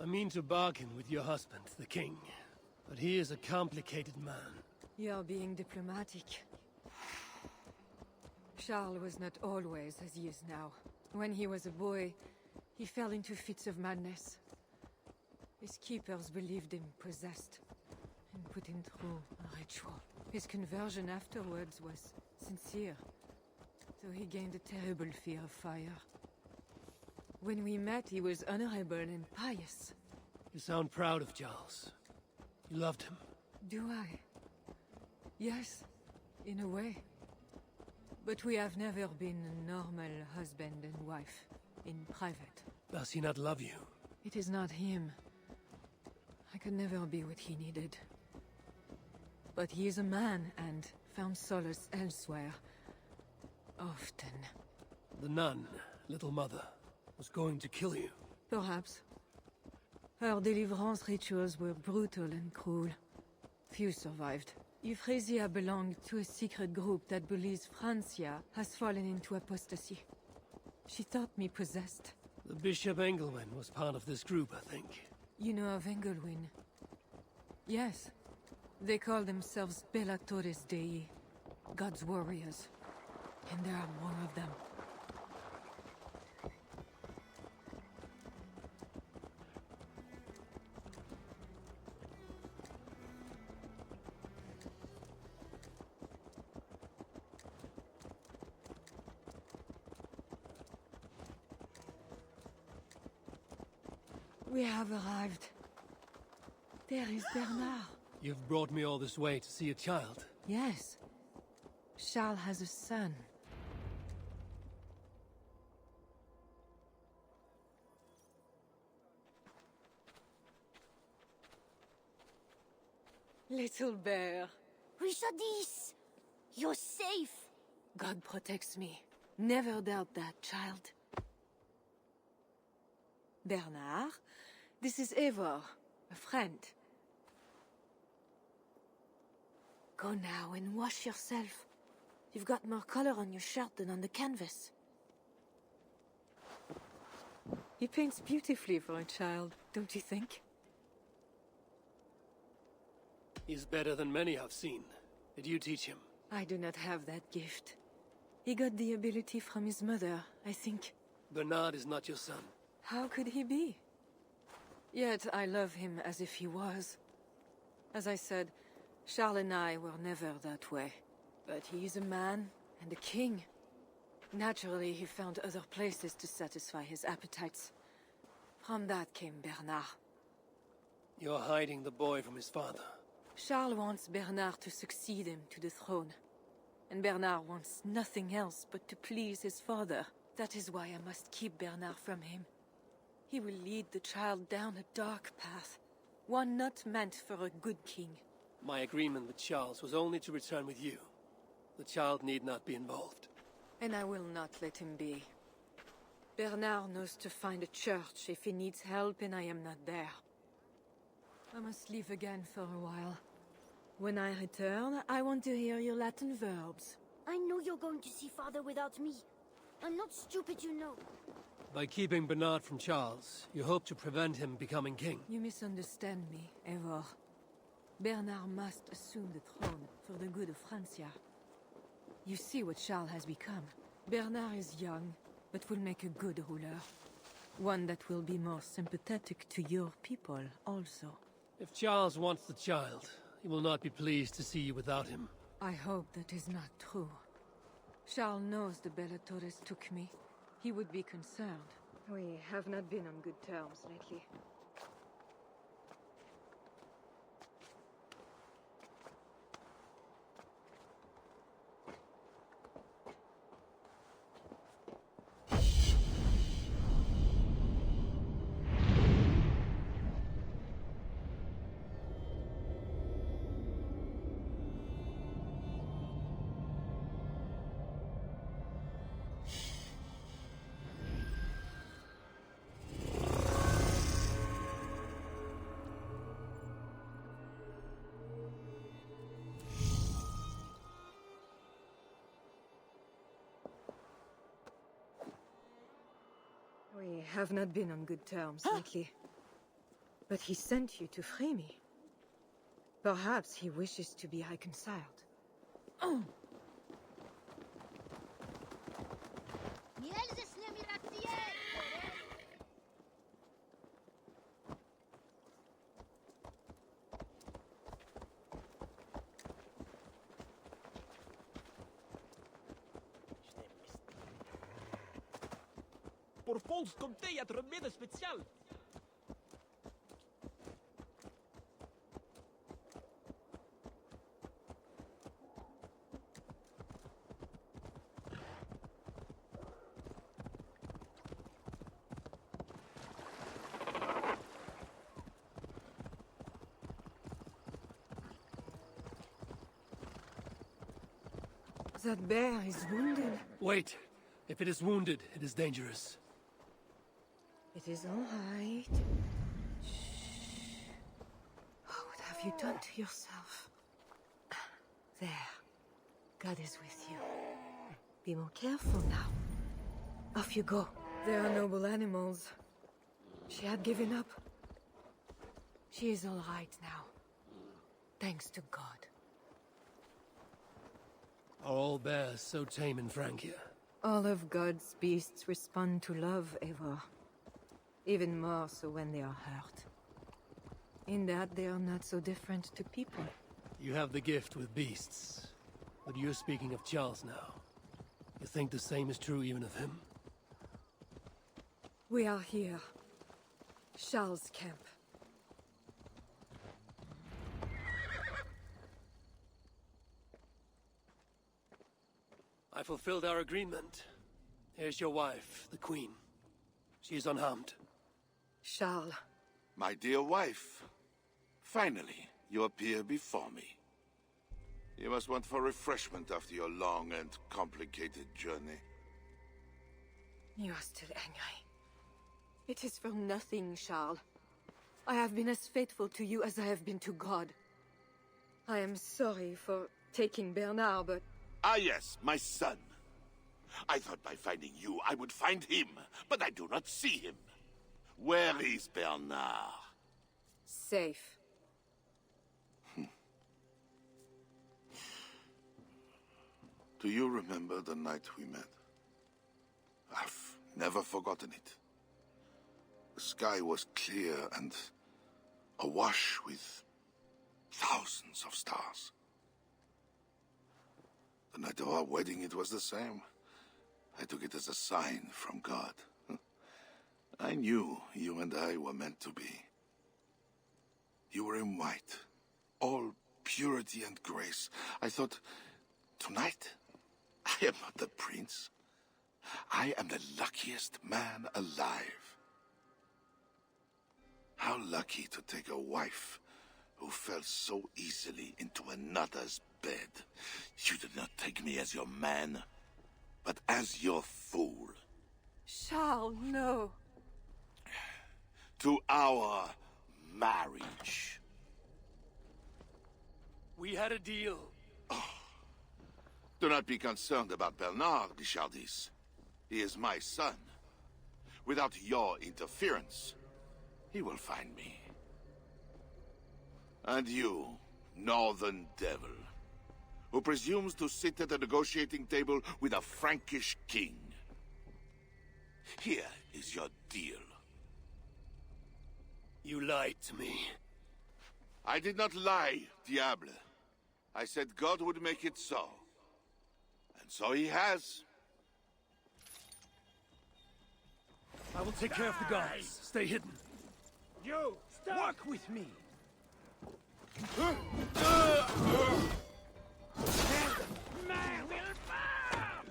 mean to bargain with your husband, the king. But he is a complicated man. You're being diplomatic. Charles was not always as he is now. When he was a boy, he fell into fits of madness. His keepers believed him possessed, and put him through a ritual. His conversion afterwards was sincere, though he gained a terrible fear of fire. When we met, he was honorable and pious. You sound proud of Charles. You loved him. Do I? Yes, in a way. But we have never been a normal husband and wife, in private. Does he not love you? It is not him. I could never be what he needed. But he is a man and found solace elsewhere. Often. The nun, little mother, was going to kill you. Perhaps. Her deliverance rituals were brutal and cruel. Few survived. Euphrasia belonged to a secret group that believes Francia has fallen into apostasy. She thought me possessed. The Bishop Engelwin was part of this group, I think. You know of Engelwin? Yes. They call themselves Bellatores Dei, God's warriors. And there are more of them. We have arrived. There is Bernard. You've brought me all this way to see a child. Yes. Charles has a son. Little bear. Richardis! You're safe! God protects me. Never doubt that, child. Bernard, this is Eivor, a friend. Go now and wash yourself. You've got more color on your shirt than on the canvas. He paints beautifully for a child, don't you think? He's better than many I've seen. Did you teach him? I do not have that gift. He got the ability from his mother, I think. Bernard is not your son. How could he be? Yet I love him as if he was. As I said, Charles and I were never that way. But he is a man and a king. Naturally, he found other places to satisfy his appetites. From that came Bernard. You're hiding the boy from his father. Charles wants Bernard to succeed him to the throne. And Bernard wants nothing else but to please his father. That is why I must keep Bernard from him. He will lead the child down a dark path. One not meant for a good king. My agreement with Charles was only to return with you. The child need not be involved. And I will not let him be. Bernard knows to find a church if he needs help and I am not there. I must leave again for a while. When I return, I want to hear your Latin verbs. I know you're going to see Father without me. I'm not stupid, you know. By keeping Bernard from Charles, you hope to prevent him becoming king. You misunderstand me, Eivor. Bernard must assume the throne for the good of Francia. You see what Charles has become. Bernard is young, but will make a good ruler. One that will be more sympathetic to your people, also. If Charles wants the child, he will not be pleased to see you without him. I hope that is not true. Charles knows the Bellatores took me. He would be concerned. We have not been on good terms lately. We have not been on good terms lately. But he sent you to free me. Perhaps he wishes to be reconciled. Por Pols komt hij uit remede speciaal. That bear is wounded. Wait. If it is wounded, it is dangerous. It is all right. Shh. What have you done to yourself? There. God is with you. Be more careful now. Off you go. They are noble animals. She had given up. She is all right now. Thanks to God. Are all bears so tame in Francia? All of God's beasts respond to love, Eivor. Even more so when they are hurt. In that, they are not so different to people. You have the gift with beasts. But you're speaking of Charles now. You think the same is true even of him? We are here. Charles' camp. I fulfilled our agreement. Here's your wife, the Queen. She is unharmed. Charles. My dear wife, finally, you appear before me. You must want for refreshment after your long and complicated journey. You are still angry. It is for nothing, Charles. I have been as faithful to you as I have been to God. I am sorry for taking Bernard, but... Ah yes, my son. I thought by finding you, I would find him, but I do not see him. Where is Bernard? Safe. Do you remember the night we met? I've never forgotten it. The sky was clear and awash with thousands of stars. The night of our wedding, it was the same. I took it as a sign from God. I knew you and I were meant to be. You were in white, all purity and grace. I thought, tonight, I am not the prince. I am the luckiest man alive. How lucky to take a wife who fell so easily into another's bed. You did not take me as your man, but as your fool. Charles, no. To our marriage. We had a deal. Do not be concerned about Bernard, Richardis. He is my son. Without your interference, he will find me. And you, northern devil, who presumes to sit at a negotiating table with a Frankish king. Here is your deal. You lied to me. I did not lie, Diable. I said God would make it so. And so he has. I will take care of the guards. Stay hidden. You, work with me. Man will burn!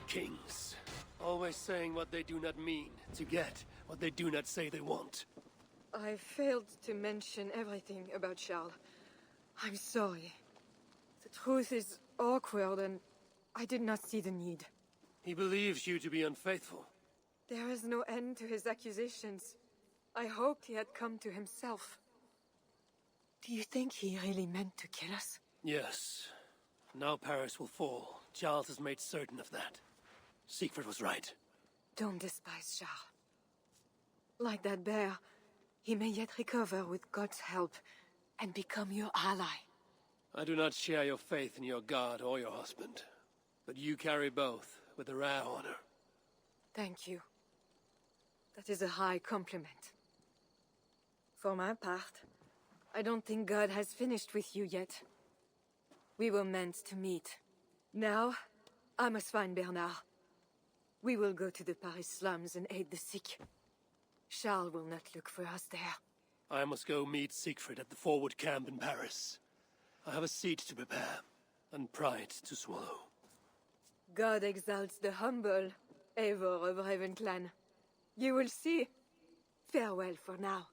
Kings. Always saying what they do not mean, to get what they do not say they want. I failed to mention everything about Charles. I'm sorry. The truth is awkward and I did not see the need. He believes you to be unfaithful. There is no end to his accusations. I hoped he had come to himself. Do you think he really meant to kill us? Yes. Now Paris will fall. Charles has made certain of that. Siegfried was right. Don't despise Charles. Like that bear, he may yet recover with God's help and become your ally. I do not share your faith in your god or your husband. But you carry both with a rare honor. Thank you. That is a high compliment. For my part, I don't think God has finished with you yet. We were meant to meet. Now, I must find Bernard. We will go to the Paris slums and aid the sick. Charles will not look for us there. I must go meet Siegfried at the forward camp in Paris. I have a seat to prepare, and pride to swallow. God exalts the humble, Eivor of Ravenclan. You will see. Farewell for now.